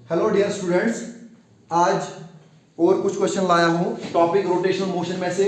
Hello dear students, आज और कुछ क्वेश्चन लाया हूं टॉपिक रोटेशनल मोशन में से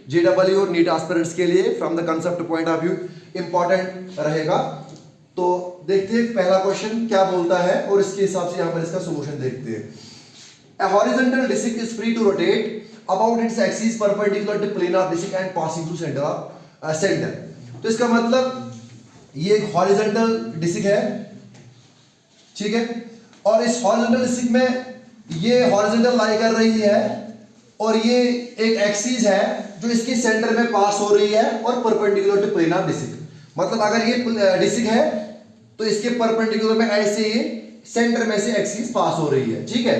जेडब्ल्यू और नीट एस्पिरेंट्स के लिए from the concept point of view important रहेगा। तो देखते हैं पहला क्वेश्चन क्या बोलता है और इसके हिसाब से यहां पर इसका सॉल्यूशन देखते हैं। A horizontal disc is free to rotate about its axis perpendicular to plane of disc and passing through center. तो इसका मतलब ये एक हॉरिजॉन्टल डिस्क है, ठीक है, और इस हॉरिजॉन्टल डिस्क में ये हॉरिजॉन्टल लाई कर रही है और ये एक एक्सिस है जो इसके सेंटर में पास हो रही है और perpendicular to plane of disc. मतलब अगर ये डिस्क है तो इसके परपेंडिकुलर में ऐसे ये सेंटर में से एक्सिस पास हो रही है, ठीक है।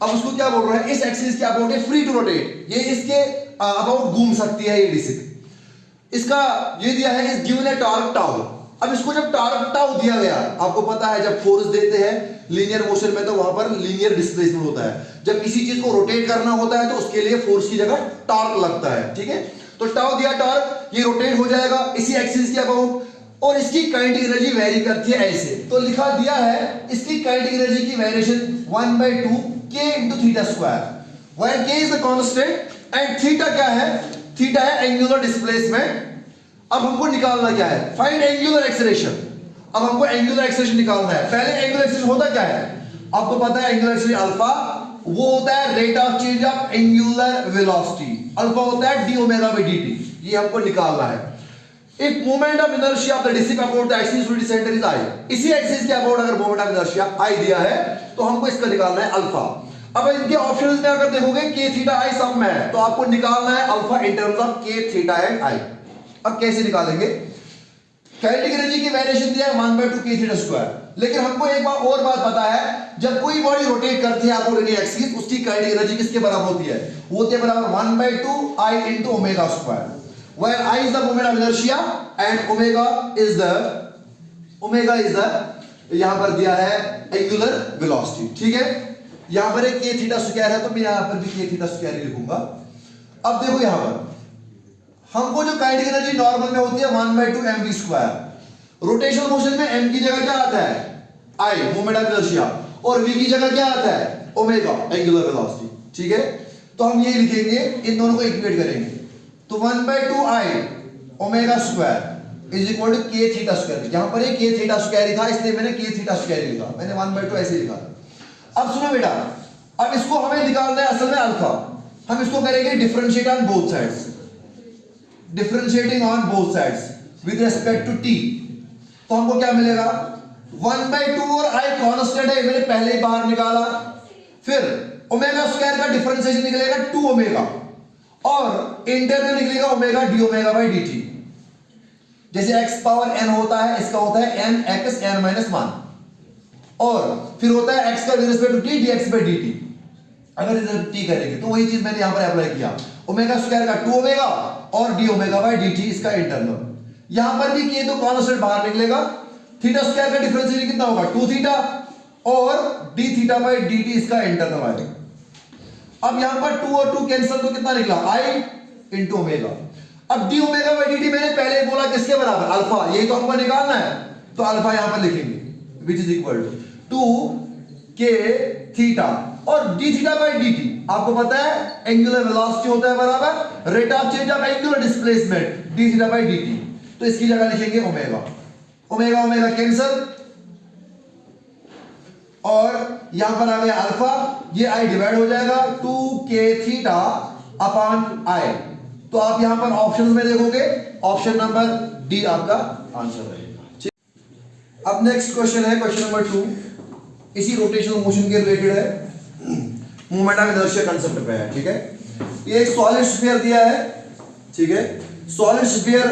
अब उसको क्या बोल रहा है, इस एक्सिस के अबाउट है फ्री टू रोटेट, ये इसके अबाउट घूम सकती है ये डिस्क। इसका ये दिया है इस गिवन है टॉर्क टाउ। अब इसको जब टॉर्क टाउ दिया गया, आपको पता है जब फोर्स देते हैं लीनियर मोशन में तो वहां पर लीनियर डिस्प्लेसमेंट होता है। जब किसी चीज को रोटेट करना होता है तो उसके लिए फोर्स की जगह टॉर्क लगता है, ठीक है। तो टाउ दिया टॉर्क, ये रोटेट हो जाएगा इसी एक्सिस के अबाउट और इसकी काइनेटिक एनर्जी वेरी करती है ऐसे। तो लिखा दिया है इसकी काइनेटिक एनर्जी की variation 1/2 k into theta square, where k is the constant and theta क्या है, theta है angular displacement। अब हमको निकालना क्या है, find angular acceleration। अब हमको angular acceleration निकालना है। पहले angular acceleration होता क्या है, आपको पता है angular acceleration अल्फा वो होता है rate of change of angular velocity, alpha होता है d omega by dt, ये हमको निकालना है। If moment of inertia of the disk about the axis to the center is I, इसी एक्सिस के अबाउट अगर moment of inertia I दिया है तो हमको इसका निकालना है अल्फा। अब इनके ऑप्शंस में अगर देखोगे k थीटा i सब में है तो आपको निकालना है alpha in terms of k theta and i। अब कैसे निकालेंगे, काइनेटिक एनर्जी की वेरिएशन दिया है 1/2 k थीटा स्क्वायर, लेकिन हमको एक बार और बात पता है, जब कोई बॉडी रोटेट करती है अबाउट एनी एक्सिस उसकी काइनेटिक एनर्जी किसके बराबर होती है, वो होती है बराबर 1/2 i into omega square, where I is the moment of inertia and omega is the यहां पर दिया है angular velocity, ठीक है। यहां पर एक k थीटा स्क्वायर है तो मैं यहां पर भी k थीटा स्क्वायर ही लिखूंगा। अब देखो यहां पर हमको जो काइनेटिक एनर्जी नॉर्मल में होती है 1/2 mv स्क्वायर, रोटेशनल मोशन में m की जगह क्या आता है I मोमेंट ऑफ इनर्शिया और v की जगह क्या आता है ओमेगा एंगुलर वेलोसिटी, ठीक है। तो हम ये लिखेंगे, इन दोनों को इक्वेट करेंगे तो 1/2 i omega square is equal to k theta square. यहां पर ये k थीटा स्क्वायर ही था इसलिए मैंने k थीटा स्क्वायर लिखा, मैंने 1/2 ऐसे लिखा। अब सुनो बेटा, अब इसको हमें निकालना है असल में अल्फा। हम इसको करेंगे differentiate on both sides, differentiating on both sides with respect to t। तो हमको क्या मिलेगा 1/2 और i कांस्टेंट है, मैंने पहले ही बाहर निकाला। फिर ओमेगा स्क्वायर का डिफरेंशिएशन निकलेगा 2 ओमेगा और इंटरनल निकलेगा omega D omega by dt। जैसे x पावर n होता है, इसका होता है n x n minus 1 और फिर होता है x का with respect to t dx by dt। अगर इधर t करेंगे तो वही चीज मैंने यहां पर अप्लाई किया, ओमेगा स्क्वायर का 2 ओमेगा और d ओमेगा बाई dt इसका इंटरनल। यहां पर भी k तो कांस्टेंट बाहर निकलेगा, थीटा स्क्वायर का डिफरेंशिएशन कितना होगा 2 थीटा और d थीटा बाई dt इसका इंटरनल आएगा। अब यहां पर 2 और 2 कैंसिल तो कितना निकला i इंटू ओमेगा। अब d ओमेगा बाई dt मैंने पहले ही बोला किसके बराबर अल्फा, यही तो हमको निकालना है तो अल्फा यहां पर लिखेंगे which is equal to 2 k theta और d थीटा बाई dt आपको पता है एंगुलर वेलोसिटी होता है बराबर rate of change of angular displacement d theta by dt। तो इसकी जगह लिखेंगे ओमेगा, ओमेगा ओमेगा कैंसिल और यहां पर आ गया अल्फा, ये i डिवाइड हो जाएगा 2k थीटा अपॉन i। तो आप यहां पर ऑप्शंस में देखोगे ऑप्शन नंबर डी आपका आंसर रहेगा। अब नेक्स्ट क्वेश्चन है क्वेश्चन नंबर 2, इसी रोटेशनल मोशन के रिलेटेड है, मोमेंट ऑफ इनर्शिया कांसेप्ट पे है, ठीक है। ये एक सॉलिड स्फीयर दिया है, ठीक है। सॉलिड स्फीयर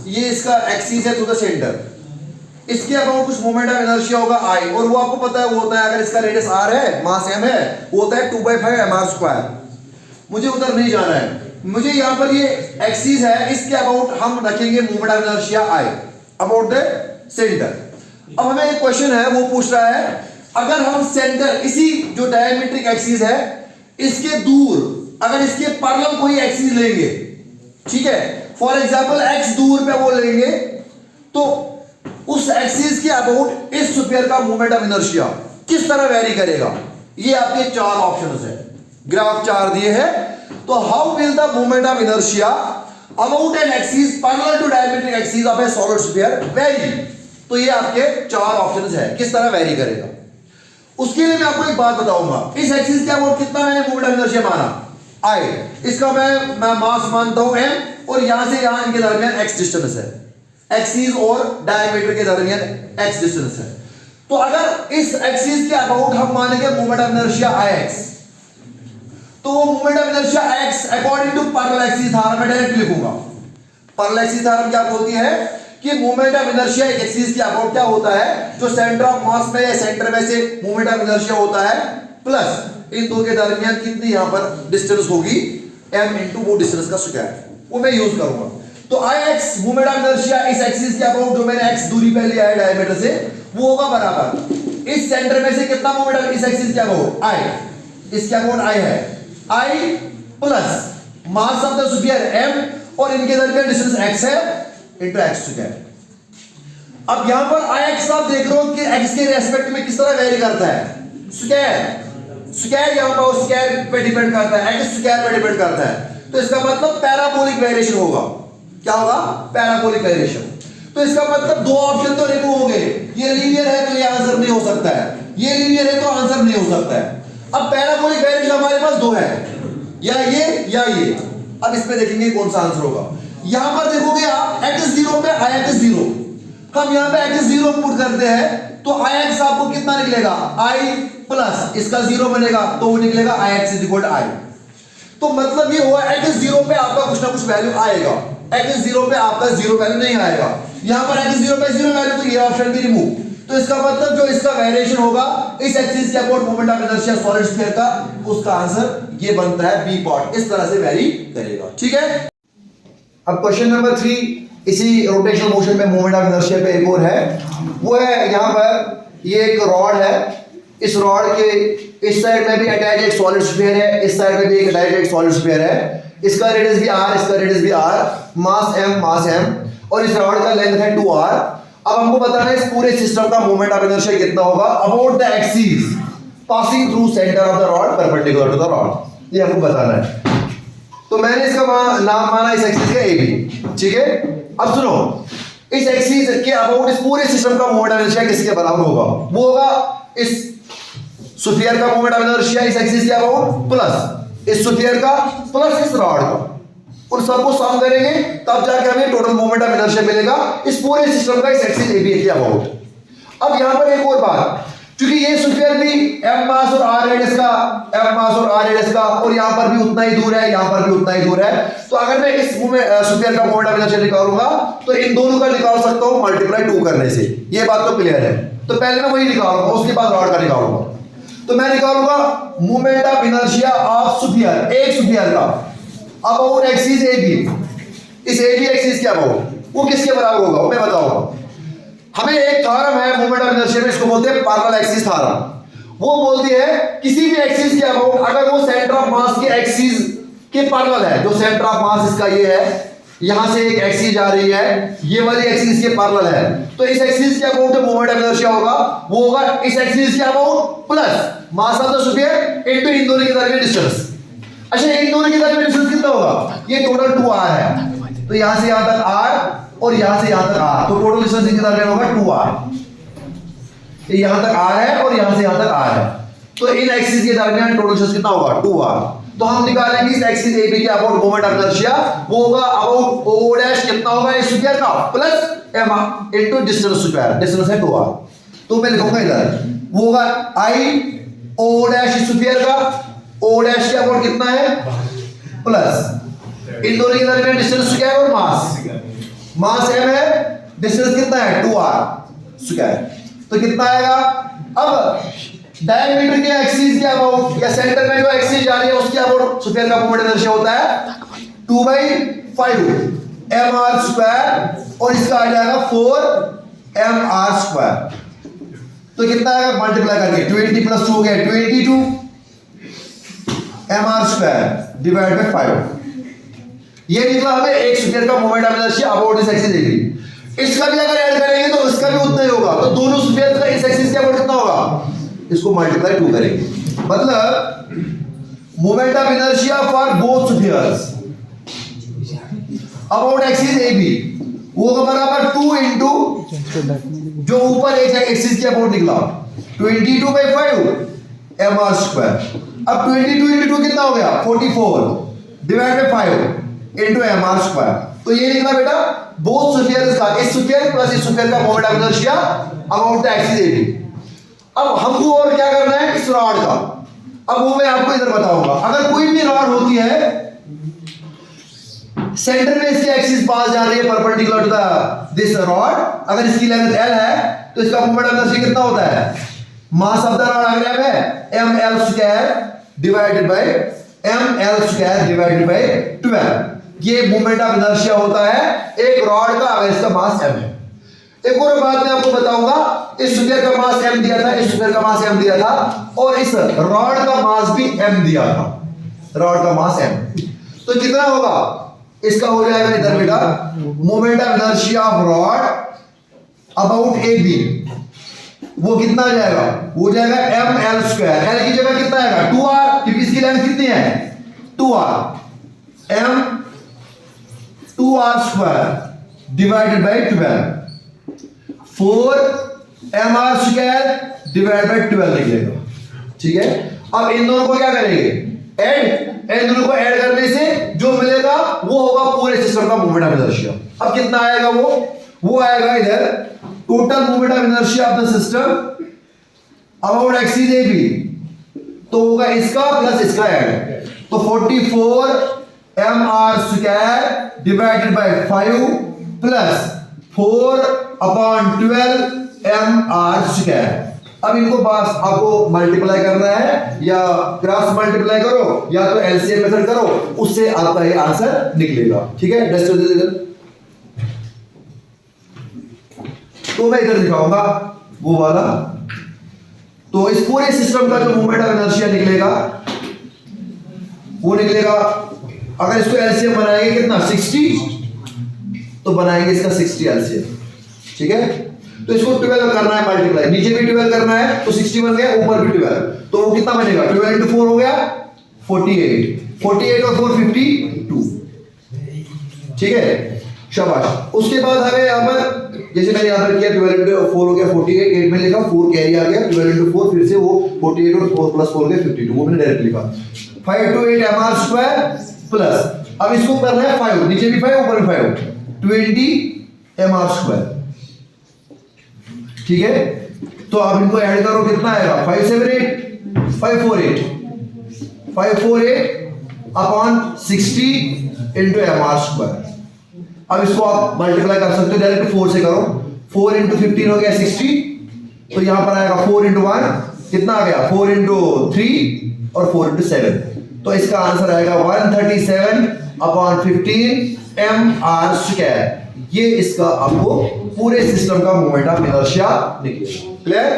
ये इसका एक्सिस है टू द सेंटर, इसके अबाउट कुछ मोमेंट ऑफ इनर्शिया होगा I और वो आपको पता है वो होता है अगर इसका रेडियस r है मास m है वो होता है 2/5 mr स्क्वायर। मुझे उधर नहीं जाना है, मुझे यहां पर ये एक्सिस है इसके अबाउट हम रखेंगे moment of inertia I about the centre. अब हमें एक क्वेश्चन है वो पूछ रहा है अगर हम सेंटर इसी जो डायमीट्रिक एक्सिस है इसके दूर अगर इसके पैरेलल कोई एक्सिस लेंगे, ठीक है, फॉर एग्जांपल x दूर पे वो लेंगे तो उस एक्सिस के अबाउट इस स्फीयर का मोमेंट ऑफ इनर्शिया किस तरह वेरी करेगा, ये आपके चार ऑप्शंस है, ग्राफ चार दिए हैं। तो how will the moment of inertia about an axis parallel to diametric axis of a solid sphere vary. तो ये आपके चार ऑप्शंस है, किस तरह वेरी करेगा। उसके लिए मैं आपको एक बात बताऊंगा, इस एक्सिस के अबाउट कितना मैंने मोमेंट ऑफ इनर्शिया माना आई, इसका मैं मास मानता हूं m, और यहां से यहां इनके दरमियान x डिस्टेंस है, एक्सिस और डायमीटर के दरमियान x डिस्टेंस है। तो अगर इस एक्सिस के अबाउट हम मानेंगे मोमेंट ऑफ इनर्शिया ix, तो वो moment of inertia x according to parallel axis theorem में डायरेक्ट लिखूंगा। पैरेलल एक्सिस थ्योरम क्या बोलती है कि मोमेंट ऑफ इनर्शिया एक एक्सिस के अबाउट क्या होता है, जो सेंटर ऑफ मास में या सेंटर में से मोमेंट ऑफ इनर्शिया होता है, प्लस इन दो के दरमियान कितनी यहां पर डिस्टेंस होगी m इनटू वो डिस्टेंस का स्क्वायर, वो मैं यूज करूंगा। तो ix मोमेंट ऑफ इनर्शिया इस एक्सिस के अबाउट जो मैंने x दूरी पे लिया है डायमीटर से, वो होगा बराबर इस सेंटर में से कितना मोमेंट ऑफ इस एक्सिस के अबाउट i, इसके अबाउट i है i plus mass of the sphere m, और इनके दरमियान डिस्टेंस x है इनटू x स्क्वायर। अब यहां पर ix आप देख रहे हो कि x के रेस्पेक्ट में किस तरह वेरी करता है, स्क्वायर स्क्वायर यहां पर स्क्वायर पे डिपेंड करता है, x स्क्वायर पे डिपेंड करता है। तो इसका मतलब पैराबोलिक वेरिएशन होगा, क्या होगा, पैराबोलिक वेरिएशन। तो इसका मतलब दो ऑप्शन तो रिमूव हो गए, ये लीनियर है तो ये आंसर नहीं हो सकता है, ये लीनियर है तो आंसर नहीं हो सकता है। अब पैराबोलिक वेरिएशन हमारे पास दो है, या ये या ये। अब इसमें देखेंगे कौन सा आंसर होगा। यहां पर देखोगे आप x0 पे ix0, हम यहां पे x0 पुट करते हैं तो ix आपको कितना निकलेगा, i प्लस इसका 0 बनेगा तो वो निकलेगा ix इक्वल टू i। तो मतलब ये हुआ x0 पे आपका कुछ ना कुछ वैल्यू आएगा, x0 पे आपका 0 वैल्यू नहीं आएगा। यहां पर x0 पे 0 वैल्यू, तो ये ऑप्शन भी रिमूव। तो इसका मतलब जो इसका वेरिएशन होगा इस एक्सिस के about moment of inertia solid sphere का, उसका आंसर ये बनता है बी पार्ट, इस तरह से वेरी करेगा। ठीक है। अब क्वेश्चन नंबर 3 इसी रोटेशनल मोशन में मोमेंट ऑफ इनर्शिया पे एक और है, वो है यहां पर ये एक रॉड है, इस रॉड के इस साइड में भी अटैच एक सॉलिड स्फीयर है, इस साइड में भी एक अटैच एक सॉलिड स्फीयर है, इसका रेडियस भी r, इसका रेडियस भी r, मास m, और इस रॉड का लेंथ है 2r। अब हमको बताना है इस पूरे सिस्टम का मोमेंट ऑफ इनर्शिया कितना होगा about the axis passing through centre of the rod perpendicular to the rod, ये हमको बताना है। तो मैंने इसका नाम माना इस एक्सिस का AB, ठीक है। अब सुनो, इस एक्सिस के अबाउट इस पूरे सिस्टम का मोमेंट ऑफ इनर्शिया किसके बराबर होगा, वो होगा इस स्फीयर का मोमेंट ऑफ इनर्शिया इस एक्सिस के अबाउट प्लस इस स्फीयर का प्लस इस रॉड का, उन सबको सम करेंगे तब जाके हमें टोटल मोमेंट ऑफ इनर्शिया मिलेगा इस पूरे सिस्टम का इस एक्सिस AB के अबाउट। अब यहां पर एक और बात, क्योंकि ये स्फीयर भी m मास और r रेडियस का, m मास और r रेडियस का, और यहां पर भी उतना ही दूर है, यहां पर भी उतना ही दूर है, तो अगर मैं इस स्फीयर का मोमेंट ऑफ इनर्शिया निकालूंगा तो इन दोनों का निकाल सकता हूं मल्टीप्लाई 2 करने से, ये बात तो क्लियर है। तो पहले मैं वही निकालूंगा, उसके बाद रॉड का निकालूंगा। तो मैं निकालूंगा moment of inertia of sphere, एक स्फीयर का अबाउट एक्सिस AB, इस AB एक्सिस के अबाउट वो किसके बराबर होगा मैं बताऊंगा। हमें एक थ्योरम है मोमेंट ऑफ इनर्शिया में, इसको बोलते हैं पैरेलल एक्सिस थ्योरम। वो बोलती है किसी भी एक्सिस के अबाउट अगर वो सेंटर ऑफ मास के एक्सिस के पैरेलल है, जो सेंटर ऑफ मास इसका ये है, यहां से एक एक्सिस जा रही है, ये वाली एक्सिस के पैरेलल है, तो इस एक्सिस के अबाउट जो मोमेंट ऑफ इनर्शिया होगा वो होगा इस एक्सिस के about plus mass of the sphere into in दोनों के दरमियान डिस्टेंस। अच्छा, इन दोनों के दरमियान डिस्टेंस कितना होगा, ये टोटल 2r है, तो यहां से यहां तक r और यहां से यहां तक r, तो टोटल डिस्टेंस इनके दरमियान होगा 2r। यहां तक r है और यहां से यहां तक r है, तो इन एक्सिस के दरमियान टोटल डिस्टेंस कितना होगा 2r। तो हम निकालेंगे इस एक्सिस AB के अबाउट मोमेंट ऑफ इनर्शिया, वो होगा अबाउट o डैश कितना होगा इस स्फीयर का plus m into distance square, distance है 2r। तो मैं लिखूंगा इधर वो होगा I o डैश इस स्फीयर का, o डैश के अबाउट कितना है प्लस इन दोनों के दरमियान डिस्टेंस स्क्वायर और मास m है, डिस्टेंस कितना है 2r स्क्वायर, तो कितना आएगा। अब डायमीटर के एक्सिस के अबाउट या सेंटर में जो एक्सिस जा रही है उसके अबाउट स्फीयर का मोमेंट इनर्शिया होता है 2/5 mr स्क्वायर, और इसका आ जाएगा 4 mr स्क्वायर। तो कितना आएगा मल्टीप्लाई करके 20 प्लस 2 हो गया 22 mr स्क्वायर डिवाइड बाय 5। ये निकला हमें एक स्फीयर का मोमेंट ऑफ इनर्शिया अबाउट इस एक्सिस AB। इसका भी अगर ऐड करेंगे तो इसका भी उतना ही होगा, तो दोनों स्फीयर का इस एक्सिस के अबाउट कितना होगा इसको मल्टीप्लाई 2 करेंगे, मतलब moment of inertia for both spheres about axis A B वो का बराबर 2 इंटू जो ऊपर एक एक्सिस के अबाउट निकला 22/5 mr²। अब 22 इंटू 2 कितना हो गया 44 डिवाइड बाय 5 इंटू mr²। तो ये निकला बेटा बोथ स्फीयर्स का, इस स्फीयर प्लस इस स्फीयर का moment of inertia about the axis A B. अब हमको और क्या करना है इस रॉड का, अब वो मैं आपको इधर बताऊंगा। अगर कोई भी रॉड होती है सेंटर में इसकी एक्सिस पास जा रही है perpendicular to the this rod, अगर इसकी लेंथ l है तो इसका मोमेंट ऑफ इनर्शिया कितना होता है, मास ऑफ द रॉड अगर है ml² divided by ml² divided by 12। ये मोमेंट ऑफ इनर्शिया होता है एक रॉड का अगर इसका मास m है। एक और बात मैं आपको बताऊंगा, इस स्फीयर का मास m दिया था, इस स्फीयर का मास m दिया था और इस रॉड का मास भी m दिया था, रॉड का मास m। तो कितना होगा इसका हो जाएगा इधर बेटा moment of inertia of rod about A B, वो कितना आ जाएगा, वो जाएगा ml²। l की जगह कितना आएगा 2r, क्योंकि इसकी लेंथ कितनी है 2r, m 2r² divided by 12 4 mr² divide by 12 निकलेगा। ठीक है, अब इन दोनों को क्या करेंगे ऐड, इन दोनों को ऐड करने से जो मिलेगा वो होगा पूरे सिस्टम का मोमेंट ऑफ इनर्शिया। अब कितना आएगा वो आएगा इधर total moment of inertia of the system about axis A B, तो होगा इसका प्लस इसका ऐड, तो 44 mr² divided by 5 plus 4/12 mr²। अब इनको बस आपको मल्टीप्लाई करना है, या क्रॉस मल्टीप्लाई करो या तो एलसीएम मेथड करो, उससे आपका ये आंसर निकलेगा। ठीक है, नेक्स्ट तो मैं इधर दिखाऊंगा वो वाला। तो इस पूरे सिस्टम का जो मोमेंट ऑफ इनर्शिया निकलेगा वो निकलेगा, अगर इसको एलसीएम बनाएंगे कितना 60, तो बनाएंगे इसका 60 एलसीएम। ठीक है, तो इसको 12 करना है मल्टीप्लाई, नीचे भी 12 करना है तो 60 बन गया, ऊपर भी 12, तो वो कितना बनेगा 12 into 4 हो गया 48, 48 और 4 52। ठीक है, शाबाश। उसके बाद हमें यहाँ पर जैसे मैंने यहाँ पर किया 12 into 4 हो गया 48, 8 में लिखा 4 कैरी आ गया, 12 into 4 फिर से वो 48 और 4 प्लस 4 हो गया 52, वो मैंने डायरेक्ट लिखा 5 to 8 mr² प्लस, अब इसको करना है 5, नीचे भी 5 ऊपर भी 5, 20 mr²। ठीक है, तो अब इनको ऐड करो कितना आएगा 578 548 अपॉन 60 इंटू mr²। अब इसको आप मल्टीप्लाई कर सकते हो, डायरेक्ट 4 से करो, 4 इंटू 15 हो गया 60, तो यहां पर आएगा 4 इंटू 1 कितना आ गया 4 इंटू 3 और 4 इंटू 7, तो इसका आंसर आएगा 137 अपॉन 15 mr²। ये इसका आपको पूरे सिस्टम का मोमेंट ऑफ इनर्शिया निकलेगा। क्लियर?